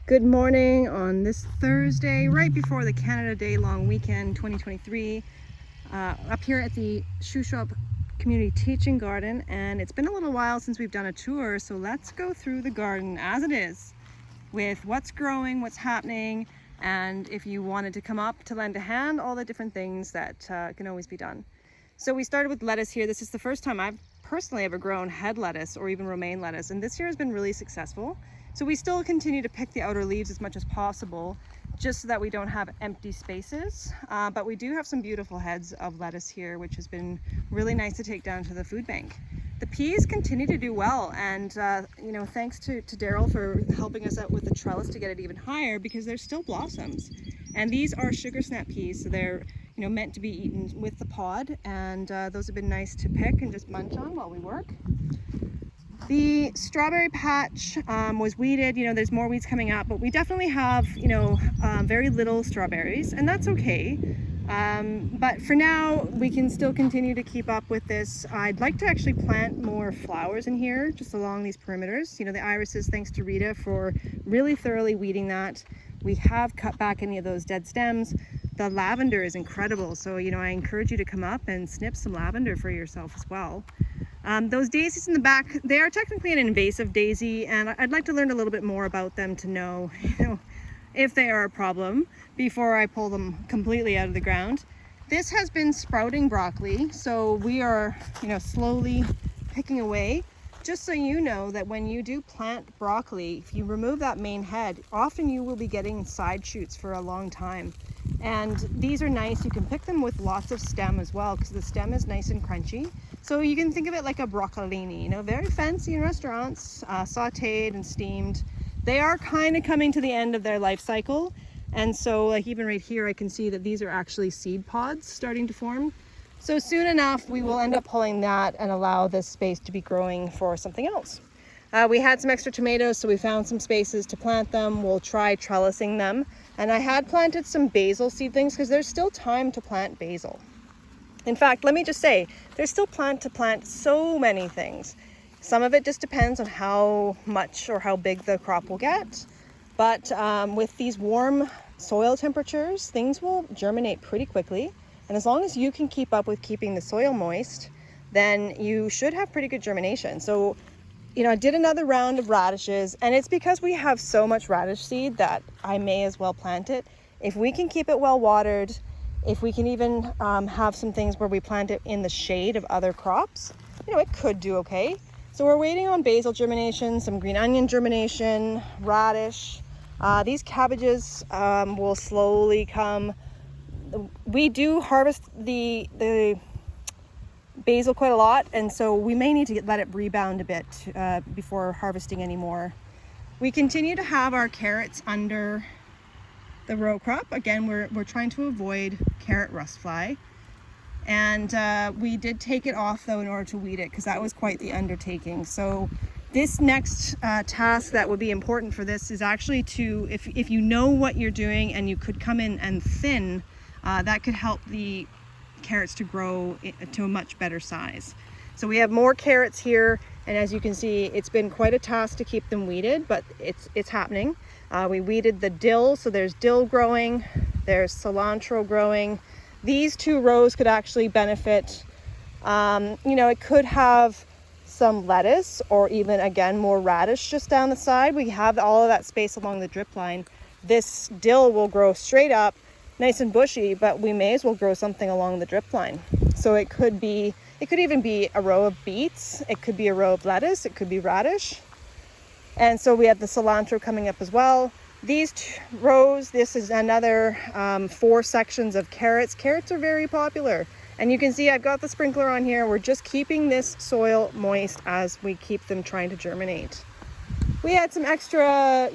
Good morning on this Thursday, right before the Canada Day long weekend 2023, up here at the Shuswap Community Teaching Garden. And it's been a little while since we've done a tour, so let's go through the garden as it is with what's growing, what's happening, and if you wanted to come up to lend a hand, all the different things that can always be done. So we started with lettuce here. This is the first time I've personally ever grown head lettuce or even romaine lettuce, and this year has been really successful. So we still continue to pick the outer leaves as much as possible, just so that we don't have empty spaces. But we do have some beautiful heads of lettuce here, which has been really nice to take down to the food bank. The peas continue to do well, and thanks to Daryl for helping us out with the trellis to get it even higher, because there's still blossoms. And these are sugar snap peas, so they're meant to be eaten with the pod, and those have been nice to pick and just munch on while we work. The strawberry patch was weeded. There's more weeds coming up, but we definitely have very little strawberries, and that's okay. But for now, we can still continue to keep up with this. I'd like to actually plant more flowers in here, just along these perimeters. The irises, thanks to Rita for really thoroughly weeding that. We have cut back any of those dead stems. The lavender is incredible, so I encourage you to come up and snip some lavender for yourself as well. Those daisies in the back, they are technically an invasive daisy, and I'd like to learn a little bit more about them to know, if they are a problem before I pull them completely out of the ground. This has been sprouting broccoli, so we are, slowly picking away. Just so you know that when you do plant broccoli, if you remove that main head, often you will be getting side shoots for a long time. And these are nice. You can pick them with lots of stem as well, because the stem is nice and crunchy. So you can think of it like a broccolini, very fancy in restaurants, sauteed and steamed. They are kind of coming to the end of their life cycle. And so like even right here, I can see that these are actually seed pods starting to form. So soon enough, we will end up pulling that and allow this space to be growing for something else. We had some extra tomatoes, so we found some spaces to plant them. We'll try trellising them. And I had planted some basil seedlings because there's still time to plant basil. In fact, let me just say, there's still time to plant so many things. Some of it just depends on how much or how big the crop will get. But with these warm soil temperatures, things will germinate pretty quickly. And as long as you can keep up with keeping the soil moist, then you should have pretty good germination. So, I did another round of radishes, and it's because we have so much radish seed that I may as well plant it. If we can keep it well watered, if we can even have some things where we plant it in the shade of other crops, it could do okay. So we're waiting on basil germination, some green onion germination, radish. These cabbages will slowly come. We do harvest the basil quite a lot, and so we may need to let it rebound a bit before harvesting anymore. We continue to have our carrots under the row crop. Again, we're trying to avoid carrot rust fly, and we did take it off though in order to weed it, because that was quite the undertaking. So this next task that would be important for this is actually to, if you know what you're doing and you could come in and thin, that could help the carrots to grow to a much better size. So we have more carrots here, and as you can see, it's been quite a task to keep them weeded, but it's happening. We weeded the dill, so there's dill growing, there's cilantro growing. These two rows could actually benefit. It could have some lettuce, or even again more radish just down the side. We have all of that space along the drip line. This dill will grow straight up, nice and bushy, but we may as well grow something along the drip line. So it could even be a row of beets, it could be a row of lettuce, it could be radish. And so we have the cilantro coming up as well. These rows, this is another 4 sections of carrots. Carrots are very popular. And you can see I've got the sprinkler on here. We're just keeping this soil moist as we keep them trying to germinate. We had some extra,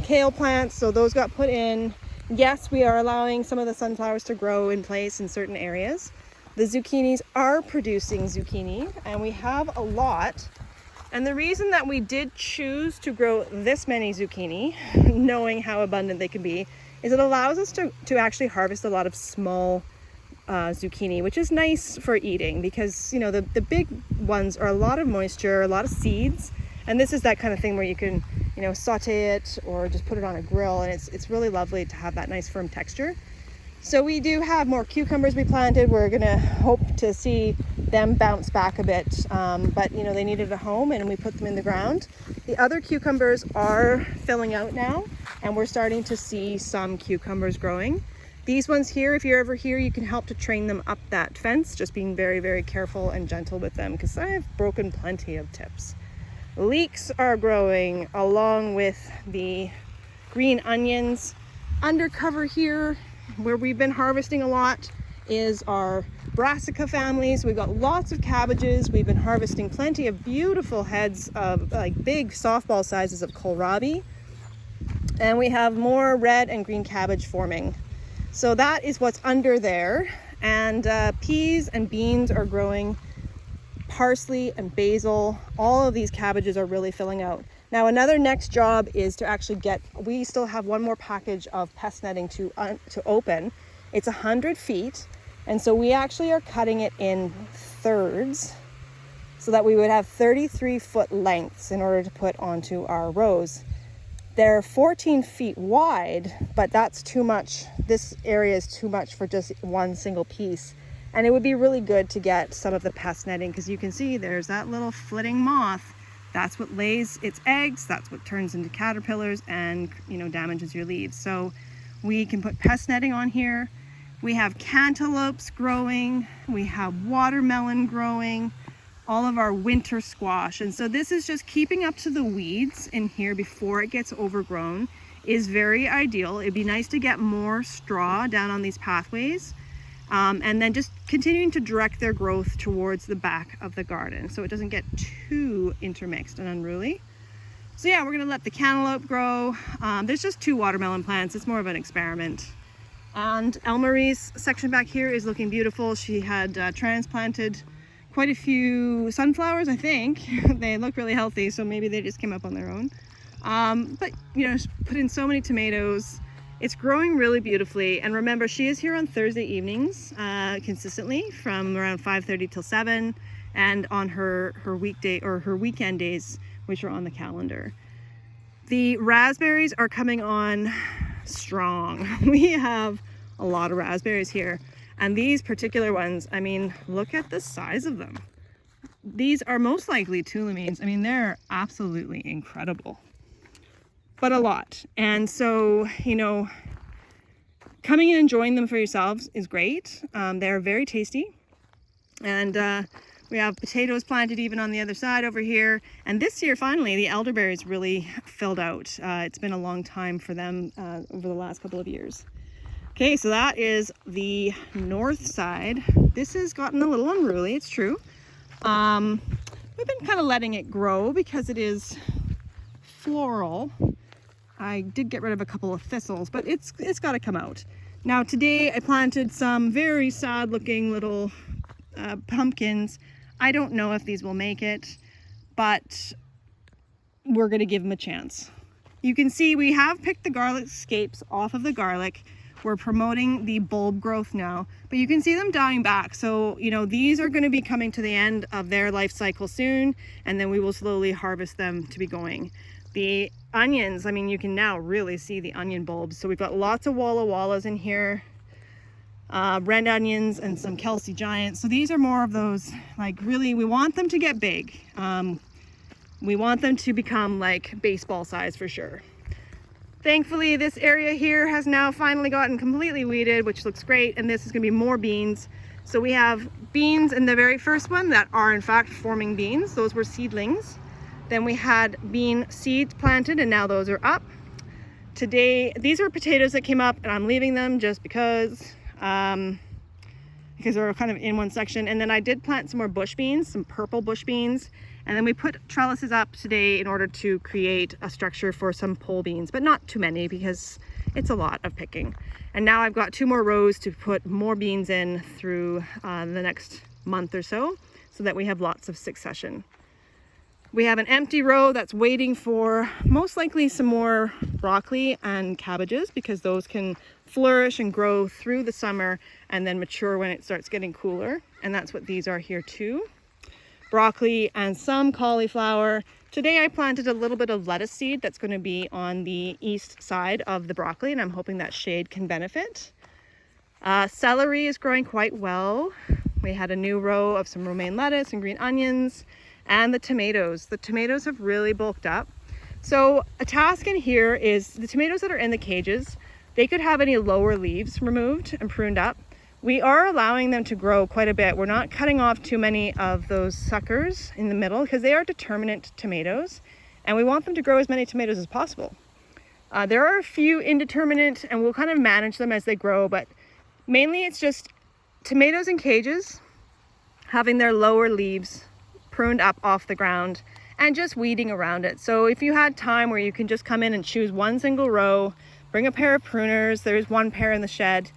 kale plants, so those got put in. Yes, we are allowing some of the sunflowers to grow in place in certain areas. The zucchinis are producing zucchini, and we have a lot. And the reason that we did choose to grow this many zucchini, knowing how abundant they can be, is it allows us to actually harvest a lot of small zucchini, which is nice for eating, because the big ones are a lot of moisture, a lot of seeds, and this is that kind of thing where you can you know, saute it or just put it on a grill, and it's really lovely to have that nice firm texture. So we do have more cucumbers we planted. We're gonna hope to see them bounce back a bit, but you know, they needed a home and we put them in the ground. The other cucumbers are filling out now, and we're starting to see some cucumbers growing. These ones here, if you're ever here, you can help to train them up that fence, just being very, very careful and gentle with them, because I have broken plenty of tips. Leeks are growing along with the green onions. Undercover here, where we've been harvesting a lot, is our brassica families. We've got lots of cabbages. We've been harvesting plenty of beautiful heads of like big softball sizes of kohlrabi. And we have more red and green cabbage forming. So that is what's under there. And peas and beans are growing. Parsley and basil, all of these cabbages are really filling out. Now another next job is to actually we still have one more package of pest netting to open. It's 100 feet, and so we actually are cutting it in thirds so that we would have 33-foot lengths in order to put onto our rows. They're 14 feet wide, but that's too much. This area is too much for just one single piece. And it would be really good to get some of the pest netting, because you can see there's that little flitting moth. That's what lays its eggs. That's what turns into caterpillars and, you know, damages your leaves. So we can put pest netting on here. We have cantaloupes growing. We have watermelon growing. All of our winter squash. And so this is just keeping up to the weeds in here before it gets overgrown is very ideal. It'd be nice to get more straw down on these pathways. And then just continuing to direct their growth towards the back of the garden so it doesn't get too intermixed and unruly. So yeah, we're gonna let the cantaloupe grow. There's just 2 watermelon plants. It's more of an experiment. And Elmarie's section back here is looking beautiful. She had transplanted quite a few sunflowers, I think. They look really healthy, so maybe they just came up on their own. But you know, put in so many tomatoes. It's growing really beautifully. And remember, she is here on Thursday evenings consistently from around 5:30 till 7, and on her weekday or her weekend days, which are on the calendar. The raspberries are coming on strong. We have a lot of raspberries here, and these particular ones, I mean, look at the size of them. These are most likely tulamines. I mean, they're absolutely incredible. But a lot. And so, you know, coming and enjoying them for yourselves is great. They're very tasty. And we have potatoes planted even on the other side over here. And this year, finally, the elderberries really filled out. It's been a long time for them over the last couple of years. Okay, so that is the north side. This has gotten a little unruly, it's true. We've been kind of letting it grow because it is floral. I did get rid of a couple of thistles, but it's got to come out. Now today I planted some very sad looking little pumpkins. I don't know if these will make it, but we're going to give them a chance. You can see we have picked the garlic scapes off of the garlic. We're promoting the bulb growth now, but you can see them dying back. So, you know, these are going to be coming to the end of their life cycle soon, and then we will slowly harvest them to be going. The onions, I mean, you can now really see the onion bulbs. So we've got lots of Walla Wallas in here, red onions and some Kelsey Giants. So these are more of those, like, really, we want them to get big. We want them to become like baseball size for sure. Thankfully, this area here has now finally gotten completely weeded, which looks great. And this is gonna be more beans. So we have beans in the very first one that are in fact forming beans. Those were seedlings. Then we had bean seeds planted, and now those are up. Today, these are potatoes that came up, and I'm leaving them just because they're kind of in one section. And then I did plant some more bush beans, some purple bush beans. And then we put trellises up today in order to create a structure for some pole beans, but not too many because it's a lot of picking. And now I've got 2 more rows to put more beans in through the next month or so that we have lots of succession. We have an empty row that's waiting for most likely some more broccoli and cabbages, because those can flourish and grow through the summer and then mature when it starts getting cooler. And that's what these are here too. Broccoli and some cauliflower. Today I planted a little bit of lettuce seed that's going to be on the east side of the broccoli, and I'm hoping that shade can benefit. Celery is growing quite well. We had a new row of some romaine lettuce and green onions, and the tomatoes. The tomatoes have really bulked up. So a task in here is the tomatoes that are in the cages, they could have any lower leaves removed and pruned up. We are allowing them to grow quite a bit. We're not cutting off too many of those suckers in the middle because they are determinate tomatoes, and we want them to grow as many tomatoes as possible. There are a few indeterminate, and we'll kind of manage them as they grow, but mainly it's just tomatoes in cages, having their lower leaves pruned up off the ground and just weeding around it. So if you had time where you can just come in and choose one single row, bring a pair of pruners, there's one pair in the shed,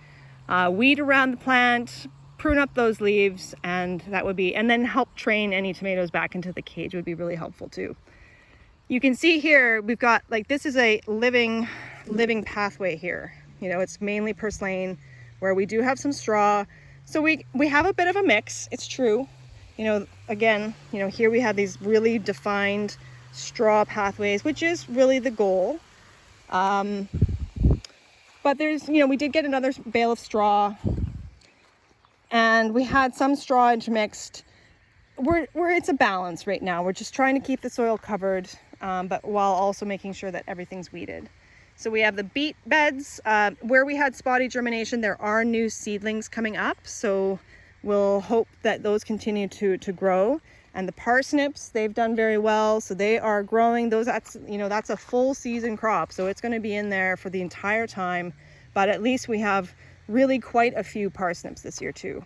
weed around the plant, prune up those leaves, and that would be, and then help train any tomatoes back into the cage would be really helpful too. You can see here, we've got, like, this is a living pathway here. You know, it's mainly purslane, where we do have some straw. So we have a bit of a mix, it's true. You know, again, you know, here we have these really defined straw pathways, which is really the goal. But there's, you know, we did get another bale of straw, and we had some straw intermixed. It's a balance right now. We're just trying to keep the soil covered, but while also making sure that everything's weeded. So we have the beet beds. Where we had spotty germination, there are new seedlings coming up. So we'll hope that those continue to grow. And the parsnips, they've done very well. So they are growing. That's a full season crop. So it's going to be in there for the entire time. But at least we have really quite a few parsnips this year too.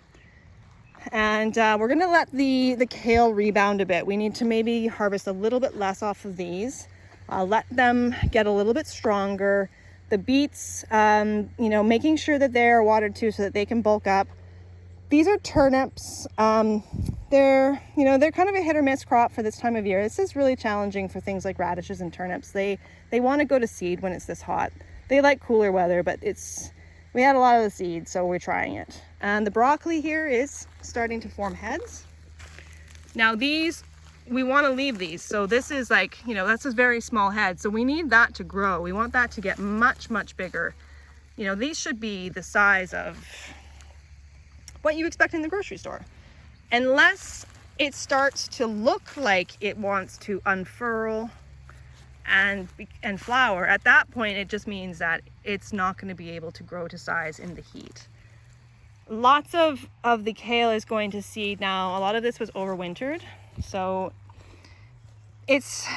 And we're going to let the kale rebound a bit. We need to maybe harvest a little bit less off of these. Let them get a little bit stronger. The beets, making sure that they're watered too so that they can bulk up. These are turnips. They're kind of a hit or miss crop for this time of year. This is really challenging for things like radishes and turnips. They want to go to seed when it's this hot. They like cooler weather, but we had a lot of the seeds, so we're trying it. And the broccoli here is starting to form heads. Now these, we want to leave these. So this is like, that's a very small head. So we need that to grow. We want that to get much, much bigger. These should be the size of what you expect in the grocery store. Unless it starts to look like it wants to unfurl and flower, at that point it just means that it's not going to be able to grow to size in the heat. Lots of the kale is going to seed now. A lot of this was overwintered, so it's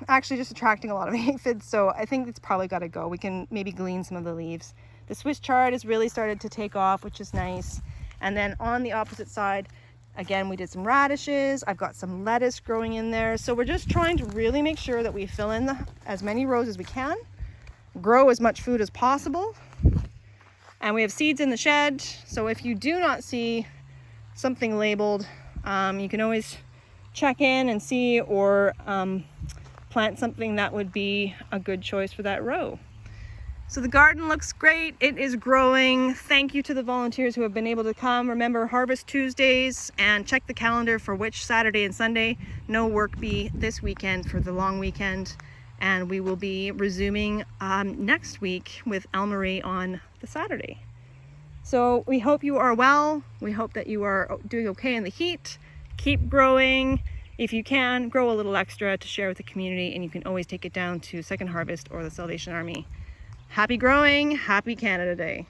actually just attracting a lot of aphids, so I think it's probably got to go. We can maybe glean some of the leaves. The Swiss chard has really started to take off, which is nice. And then on the opposite side, again, we did some radishes. I've got some lettuce growing in there. So we're just trying to really make sure that we fill in as many rows as we can, grow as much food as possible. And we have seeds in the shed. So if you do not see something labeled, you can always check in and see, or plant something that would be a good choice for that row. So the garden looks great. It is growing. Thank you to the volunteers who have been able to come. Remember, Harvest Tuesdays, and check the calendar for which Saturday and Sunday. No work be this weekend for the long weekend. And we will be resuming next week with Elmarie on the Saturday. So we hope you are well. We hope that you are doing okay in the heat. Keep growing. If you can, grow a little extra to share with the community, and you can always take it down to Second Harvest or the Salvation Army. Happy growing, happy Canada Day.